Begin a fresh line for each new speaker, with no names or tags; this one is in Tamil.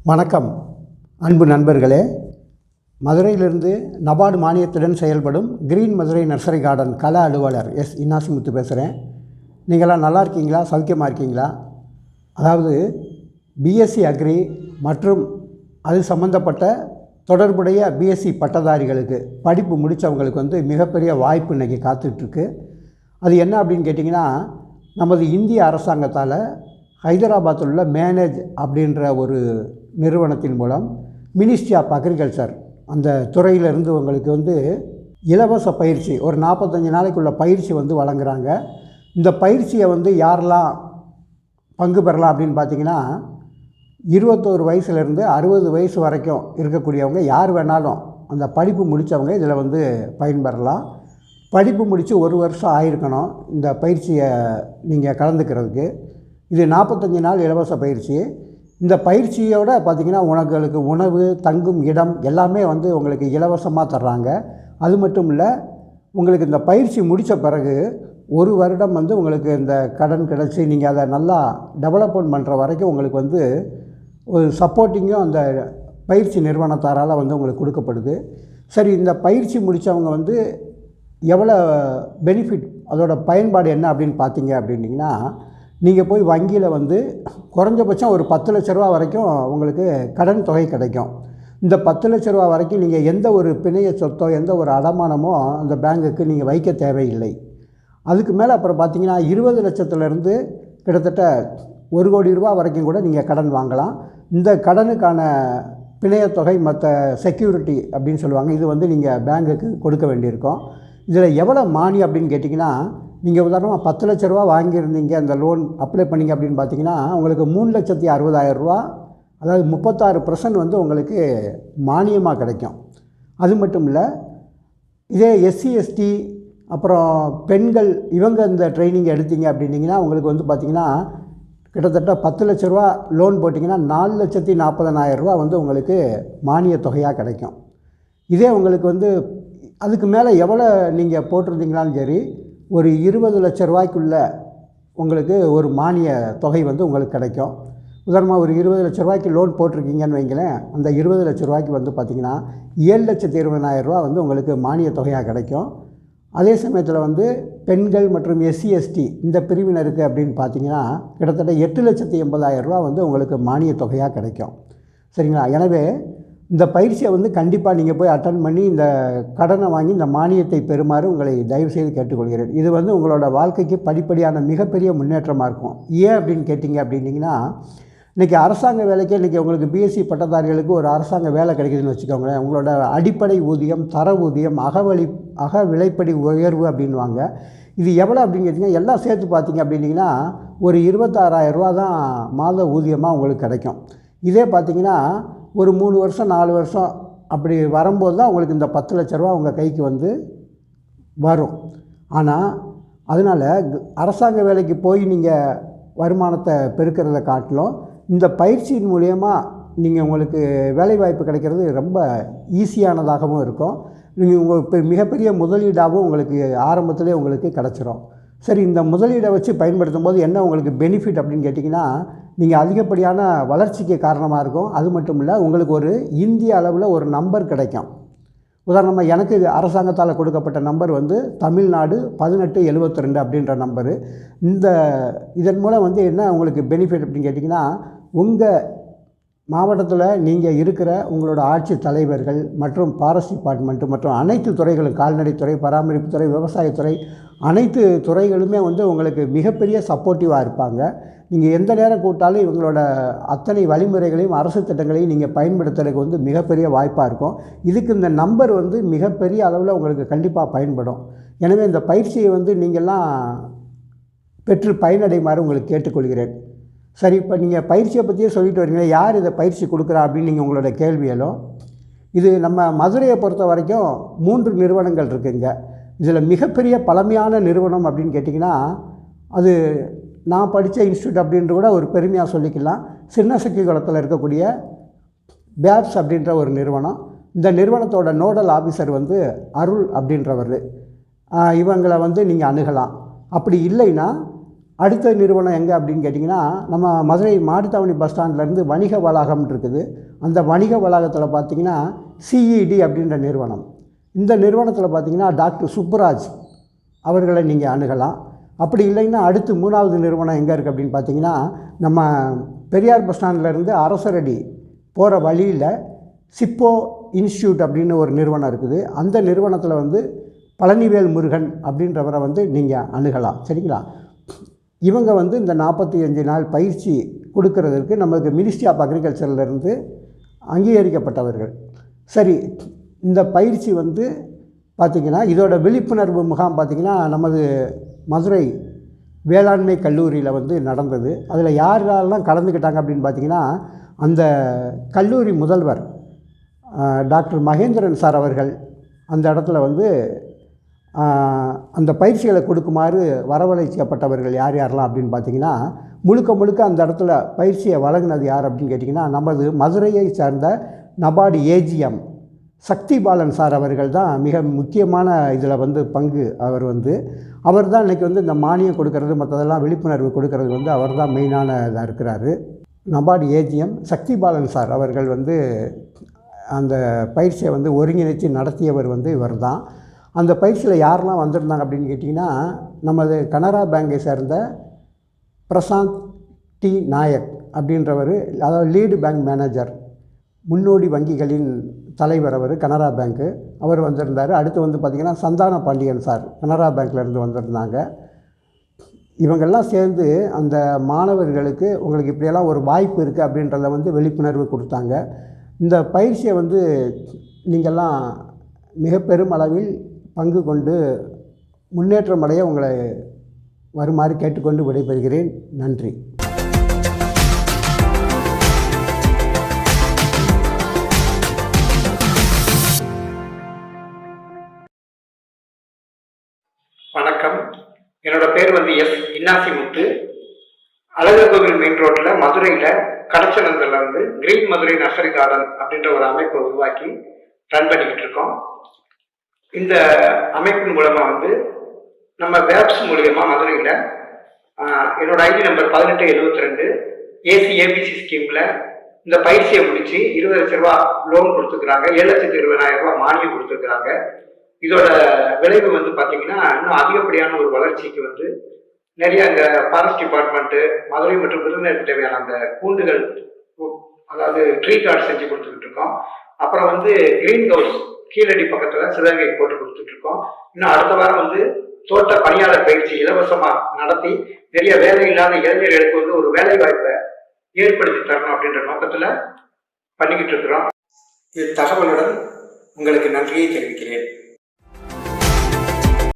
வணக்கம் அன்பு நண்பர்களே. மதுரையிலிருந்து நபார்டு மானியத்துடன் செயல்படும் கிரீன் மதுரை நர்சரி கார்டன் கள அலுவலர் எஸ் இன்னாசிமுத்து பேசுகிறேன். நீங்களாம் நல்லா இருக்கீங்களா? சௌக்கியமாக இருக்கீங்களா? அதாவது பிஎஸ்சி அக்ரி மற்றும் அது சம்மந்தப்பட்ட தொடர்புடைய பிஎஸ்சி பட்டதாரிகளுக்கு படிப்பு முடித்தவங்களுக்கு மிகப்பெரிய வாய்ப்பு இன்றைக்கி காத்துட்ருக்கு. அது என்ன அப்படின்னு கேட்டிங்கன்னா, நமது இந்திய அரசாங்கத்தால் ஹைதராபாத்தில் உள்ள மேனேஜ் அப்படின்ற ஒரு நிறுவனத்தின் மூலம் மினிஸ்ட்ரி ஆஃப் அக்ரிகல்ச்சர் அந்த துறையிலிருந்து உங்களுக்கு இலவச பயிற்சி ஒரு 45 நாளைக்குள்ள பயிற்சி வழங்குறாங்க. இந்த பயிற்சியை யாரெல்லாம் பங்கு பெறலாம் அப்படின்னு பார்த்திங்கன்னா, 21 வயசுலேருந்து 60 வயசு வரைக்கும் இருக்கக்கூடியவங்க யார் வேணாலும் அந்த படிப்பு முடித்தவங்க இதில் பயன்பெறலாம். படிப்பு முடித்து 1 வருஷம் ஆயிருக்கணும் இந்த பயிற்சியை நீங்கள் கலந்துக்கிறதுக்கு. இது 45 நாள் இலவச பயிற்சி. இந்த பயிற்சியோடு பார்த்திங்கன்னா உங்களுக்கு உணவு, தங்கும் இடம் எல்லாமே உங்களுக்கு இலவசமாக தர்றாங்க. அது மட்டும் இல்லை, உங்களுக்கு இந்த பயிற்சி முடித்த பிறகு 1 வருடம் உங்களுக்கு இந்த கடன் கிடச்சி நீங்கள் அதை நல்லா டெவலப்மெண்ட் பண்ணுற வரைக்கும் உங்களுக்கு ஒரு சப்போர்ட்டிங்கும் அந்த பயிற்சி நிறுவனத்தாரால் உங்களுக்கு கொடுக்கப்படுது. சரி, இந்த பயிற்சி முடித்தவங்க எவ்வளோ பெனிஃபிட், அதோட பயன்பாடு என்ன அப்படின்னு பார்த்தீங்க அப்படின்னிங்கன்னா, நீங்கள் போய் வங்கியில் குறைஞ்சபட்சம் ஒரு 10 லட்ச ரூபா வரைக்கும் உங்களுக்கு கடன் தொகை கிடைக்கும். இந்த 10 லட்ச ரூபா வரைக்கும் நீங்கள் எந்த ஒரு பிணைய சொத்தோ எந்த ஒரு அடமானமோ அந்த பேங்குக்கு நீங்கள் வைக்க தேவையில்லை. அதுக்கு மேலே அப்புறம் பார்த்திங்கன்னா 20 லட்சத்துலேருந்து கிட்டத்தட்ட 1 கோடி ரூபா வரைக்கும் கூட நீங்கள் கடன் வாங்கலாம். இந்த கடனுக்கான பிணையத்தொகை மற்ற செக்யூரிட்டி அப்படின்னு சொல்லுவாங்க, இது நீங்கள் பேங்குக்கு கொடுக்க வேண்டியிருக்கும். இதில் எவ்வளோ மானியம் அப்படின்னு கேட்டிங்கன்னா, நீங்கள் உதாரணமாக 10 லட்ச ரூபா வாங்கியிருந்தீங்க, அந்த லோன் அப்ளை பண்ணிங்க அப்படின்னு பார்த்தீங்கன்னா உங்களுக்கு 3,60,000 ரூபா, அதாவது 36% உங்களுக்கு மானியமாக கிடைக்கும். அது மட்டும் இல்லை, இதே எஸ்சி எஸ்டி அப்புறம் பெண்கள் இவங்க இந்த ட்ரைனிங் எடுத்தீங்க அப்படின்னிங்கன்னா உங்களுக்கு பார்த்திங்கன்னா கிட்டத்தட்ட 10 லட்ச ரூபா லோன் போட்டிங்கன்னா 4,40,000 ரூபா உங்களுக்கு மானிய தொகையாக கிடைக்கும். இதே உங்களுக்கு அதுக்கு மேலே எவ்வளோ நீங்கள் போட்டிருந்தீங்களாலும் சரி, ஒரு 20 லட்ச ரூபாய்க்குள்ளே உங்களுக்கு ஒரு மானிய தொகை உங்களுக்கு கிடைக்கும். உதாரணமாக ஒரு 20 லட்ச ரூபாய்க்கு லோன் போட்டிருக்கீங்கன்னு வைங்களேன், அந்த 20 லட்ச ரூபாய்க்கு பார்த்திங்கன்னா 7,20,000 ரூபா உங்களுக்கு மானிய தொகையாக கிடைக்கும். அதே சமயத்தில் பெண்கள் மற்றும் எஸ்சி எஸ்டி இந்த பிரிவினருக்கு அப்படின்னு பார்த்திங்கன்னா கிட்டத்தட்ட 8,80,000 ரூபா உங்களுக்கு மானிய தொகையாக கிடைக்கும். சரிங்களா? எனவே இந்த பயிற்சியை கண்டிப்பாக நீங்கள் போய் அட்டன் பண்ணி இந்த கடனை வாங்கி இந்த மானியத்தை பெறுமாறு உங்களை தயவுசெய்து கேட்டுக்கொள்கிறேன். இது உங்களோட வாழ்க்கைக்கு படிப்படியான மிகப்பெரிய முன்னேற்றமாக இருக்கும். ஏன் அப்படின்னு கேட்டிங்க அப்படின்னிங்கன்னா, இன்றைக்கி அரசாங்க வேலைக்கே இன்றைக்கி உங்களுக்கு பிஎஸ்சி பட்டதாரிகளுக்கு ஒரு அரசாங்க வேலை கிடைக்குதுன்னு வச்சுக்கோங்களேன், உங்களோட அடிப்படை ஊதியம், தர ஊதியம், அக விலைப்படி உயர்வு அப்படின்வாங்க. இது எவ்வளோ அப்படின்னு கேட்டிங்கன்னா, எல்லாம் சேர்த்து பார்த்திங்க அப்படின்னிங்கன்னா ஒரு 26,000 ரூபா தான் மாத ஊதியமாக உங்களுக்கு கிடைக்கும். இதே பார்த்திங்கன்னா ஒரு 3 வருஷம் 4 வருஷம் அப்படி வரும்போது தான் உங்களுக்கு இந்த 10 லட்ச ரூபா உங்கள் கைக்கு வரும். ஆனால் அதனால் அரசாங்க வேலைக்கு போய் நீங்கள் வருமானத்தை பெருக்கிறத காட்டிலும் இந்த பயிற்சியின் மூலயமா நீங்கள் உங்களுக்கு வேலைவாய்ப்பு கிடைக்கிறது ரொம்ப ஈஸியானதாகவும் இருக்கும். நீங்கள் உங்கள் மிகப்பெரிய முதலீடாகவும் உங்களுக்கு ஆரம்பத்திலே உங்களுக்கு கிடச்சிரும். சரி, இந்த முதலீடை வச்சு பயன்படுத்தும் போது என்ன உங்களுக்கு பெனிஃபிட் அப்படின்னு கேட்டிங்கன்னா, நீங்கள் அதிகப்படியான வளர்ச்சிக்கு காரணமாக இருக்கும். அது மட்டும் இல்லை, உங்களுக்கு ஒரு இந்திய அளவில் ஒரு நம்பர் கிடைக்கும். உதாரணமாக எனக்கு அரசாங்கத்தால் கொடுக்கப்பட்ட நம்பர் தமிழ்நாடு 1872 அப்படின்ற நம்பரு. இதன் மூலம் என்ன உங்களுக்கு பெனிஃபிட் அப்படின்னு கேட்டிங்கன்னா, உங்கள் மாவட்டத்தில் நீங்கள் இருக்கிற உங்களோட ஆட்சி தலைவர்கள் மற்றும் ஃபாரஸ்ட் டிபார்ட்மெண்ட்டு மற்றும் அனைத்து துறைகளும், கால்நடைத்துறை, பராமரிப்புத்துறை, விவசாயத்துறை, அனைத்து துறைகளுமே உங்களுக்கு மிகப்பெரிய சப்போர்ட்டிவாக இருப்பாங்க. நீங்கள் எந்த நேரம் கூட்டாலும் இவங்களோட அத்தனை வழிமுறைகளையும் அரசு திட்டங்களையும் நீங்கள் பயன்படுத்துறதுக்கு மிகப்பெரிய வாய்ப்பாக இருக்கும். இதுக்கு இந்த நம்பர் மிகப்பெரிய அளவில் உங்களுக்கு கண்டிப்பாக பயன்படும். எனவே இந்த பயிற்சியை நீங்கள்லாம் பெற்று பயனடைமாறு உங்களுக்கு கேட்டுக்கொள்கிறேன். சரி, இப்போ நீங்கள் பயிற்சியை பற்றியே சொல்லிட்டு வரீங்க, யார் இதை பயிற்சி கொடுக்குறா அப்படின்னு நீங்கள் உங்களோட கேள்வியலும். இது நம்ம மதுரையை பொறுத்த வரைக்கும் 3 நிறுவனங்கள் இருக்குங்க. இதில் மிகப்பெரிய பழமையான நிறுவனம் அப்படின்னு கேட்டிங்கன்னா, அது நான் படித்த இன்ஸ்டியூட் அப்படின்ற கூட ஒரு பெருமையாக சொல்லிக்கலாம். சின்னசக்கிகுளத்தில் இருக்கக்கூடிய பேப்ஸ் அப்படின்ற ஒரு நிறுவனம். இந்த நிறுவனத்தோட நோடல் ஆஃபீஸர் அருள் அப்படின்றவர். இவங்களை நீங்கள் அணுகலாம். அப்படி இல்லைன்னா அடுத்த நிறுவனம் எங்கே அப்படின்னு கேட்டிங்கன்னா, நம்ம மதுரை மாட்டுத்தாவணி பஸ் ஸ்டாண்ட்லேருந்து வணிக வளாகம் இருக்குது. அந்த வணிக வளாகத்தில் பார்த்திங்கன்னா சிஇடி அப்படின்ற நிறுவனம். இந்த நிறுவனத்தில் பார்த்திங்கன்னா டாக்டர் சுப்புராஜ் அவர்களை நீங்கள் அணுகலாம். அப்படி இல்லைன்னா அடுத்து 3வது நிறுவனம் எங்கே இருக்குது அப்படின்னு பார்த்திங்கன்னா, நம்ம பெரியார் பஸ் ஸ்டாண்ட்லேருந்து அரசரடி போகிற வழியில் சிப்போ இன்ஸ்டியூட் அப்படின்னு ஒரு நிறுவனம் இருக்குது. அந்த நிறுவனத்தில் வந்து பழனிவேல் முருகன் அப்படின்றவரை வந்து நீங்கள் அணுகலாம். சரிங்களா? இவங்க வந்து இந்த 45 நாள் பயிற்சி கொடுக்கறதுக்கு நமக்கு மினிஸ்ட்ரி ஆஃப் அக்ரிகல்ச்சர்லேருந்து அங்கீகரிக்கப்பட்டவர்கள். சரி, இந்த பயிற்சி வந்து பார்த்திங்கன்னா இதோட விழிப்புணர்வு முகாம் பார்த்திங்கன்னா நமது மதுரை வேளாண்மை கல்லூரியில் வந்து நடந்தது. அதில் யாரெல்லாம் கலந்துக்கிட்டாங்க அப்படின்னு பார்த்திங்கன்னா, அந்த கல்லூரி முதல்வர் டாக்டர் மகேந்திரன் சார் அவர்கள் அந்த இடத்துல வந்து அந்த பயிற்சிகளை கொடுக்குமாறு வரவழைக்கப்பட்டவர்கள் யார் யாரெல்லாம் அப்படின்னு பார்த்திங்கன்னா, முழுக்க அந்த இடத்துல பயிற்சியை வழங்கினது யார் அப்படின்னு கேட்டிங்கன்னா, நமது மதுரையை சார்ந்த நபார்டு ஏஜிஎம் சக்தி பாலன் சார் அவர்கள் தான் மிக முக்கியமான இதில் வந்து பங்கு. அவர் தான் இன்றைக்கி வந்து இந்த மானியம் கொடுக்கறது மற்றதெல்லாம் விழிப்புணர்வு கொடுக்கறது வந்து அவர் தான் மெயினான இதாக இருக்கிறாரு. நபார்டு ஏஜிஎம் சக்தி பாலன் சார் அவர்கள் வந்து அந்த பயிற்சியை வந்து ஒருங்கிணைத்து நடத்தியவர் வந்து இவர் தான். அந்த பயிற்சியில் யாரெல்லாம் வந்திருந்தாங்க அப்படின்னு கேட்டிங்கன்னா, நமது கனரா பேங்கை சேர்ந்த பிரசாந்த் டி நாயக் அப்படின்றவர், அதாவது லீடு பேங்க் மேனேஜர், முன்னோடி வங்கிகளின் தலைவர் அவர், கனரா பேங்க்கு அவர் வந்திருந்தார். அடுத்து வந்து பார்த்திங்கன்னா சந்தான பாண்டியன் சார் கனரா பேங்க்லேருந்து வந்திருந்தாங்க. இவங்கெல்லாம் சேர்ந்து அந்த மாணவர்களுக்கு உங்களுக்கு இப்படியெல்லாம் ஒரு வாய்ப்பு இருக்குது அப்படின்றத வந்து விழிப்புணர்வு கொடுத்தாங்க. இந்த பயிற்சியை வந்து நீங்கள்லாம் மிக பெருமளவில் பங்கு கொண்டு முன்னேற்றம் அடைய உங்களை வருமாறு கேட்டுக்கொண்டு விடைபெறுகிறேன். நன்றி.
வணக்கம். என்னோட பேர் வந்து எஸ் இன்னாசிமுத்து. அழகர் கோவில் மெயின் ரோட்டில் மதுரையில் கடச்சனந்தில் வந்து கிரீன் மதுரை நர்சரி கார்டன் அப்படின்ற ஒரு அமைப்பை உருவாக்கி ரன் பண்ணிக்கிட்டு இருக்கோம். இந்த அமைப்பின் மூலமாக வந்து நம்ம வேப்ஸ் மூலியமாக மதுரையில் என்னோட ஐடி நம்பர் 1872 ஏபிசி ஸ்கீமில் இந்த பயிற்சியை முடித்து 20 லட்ச ரூபா லோன் கொடுத்துருக்குறாங்க. 7,20,000 ரூபா மானியம் கொடுத்துருக்குறாங்க. இதோட விளைவு வந்து பார்த்தீங்கன்னா இன்னும் அதிகப்படியான ஒரு வளர்ச்சிக்கு வந்து நிறைய அந்த ஃபாரஸ்ட் டிபார்ட்மெண்ட்டு மதுரை மற்றும் விருதுநகருக்கு தேவையான அந்த கூண்டுகள், அதாவது ட்ரீ கார்டு செஞ்சு கொடுத்துக்கிட்டு இருக்கோம். அப்புறம் வந்து கிரீன் ஹவுஸ் கீழடி பக்கத்தில் சிவகங்கை போட்டு கொடுத்துட்டு இருக்கோம். இன்னும் அடுத்த வாரம் வந்து தோட்ட பணியாளர் பயிற்சி இலவசமாக நடத்தி நிறைய வேலை இல்லாத இளைஞர்களுக்கு வந்து ஒரு வேலை வாய்ப்பை ஏற்படுத்தி தரணும் அப்படின்ற நோக்கத்தில் பண்ணிக்கிட்டு இருக்கிறோம். இது தகவலுடன் உங்களுக்கு நன்றியை தெரிவிக்கிறேன்.